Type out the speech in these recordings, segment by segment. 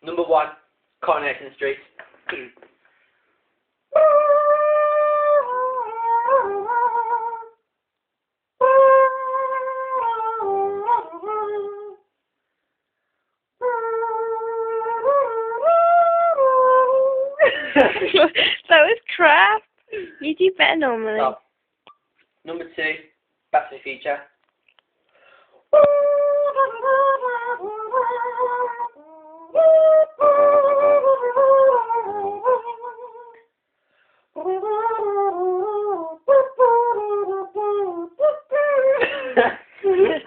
Number 1, Coronation Street. That was crap. You do better normally. Stop. Number 2, Back to the Future.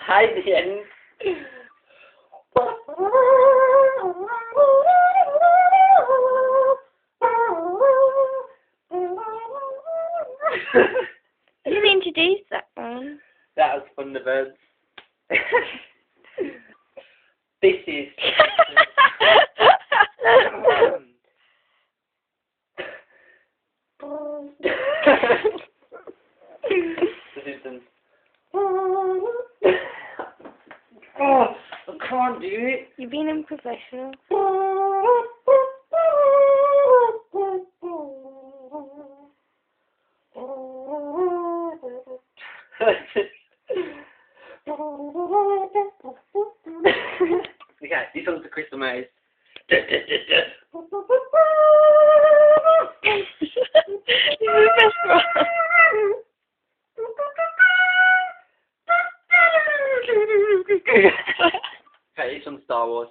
Hi, the end. You didn't introduce that one. That was Thunderbirds. This is... The Simpsons. Oh, I can't do it. You're being unprofessional. Okay, this one's the Crystal Maze. This is the best one. Okay, this one's Star Wars.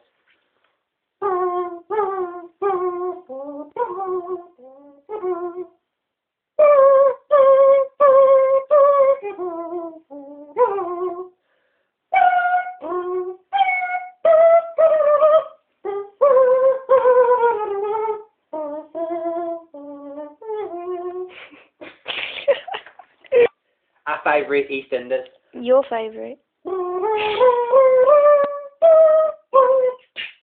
Our favourite EastEnders. Your favourite.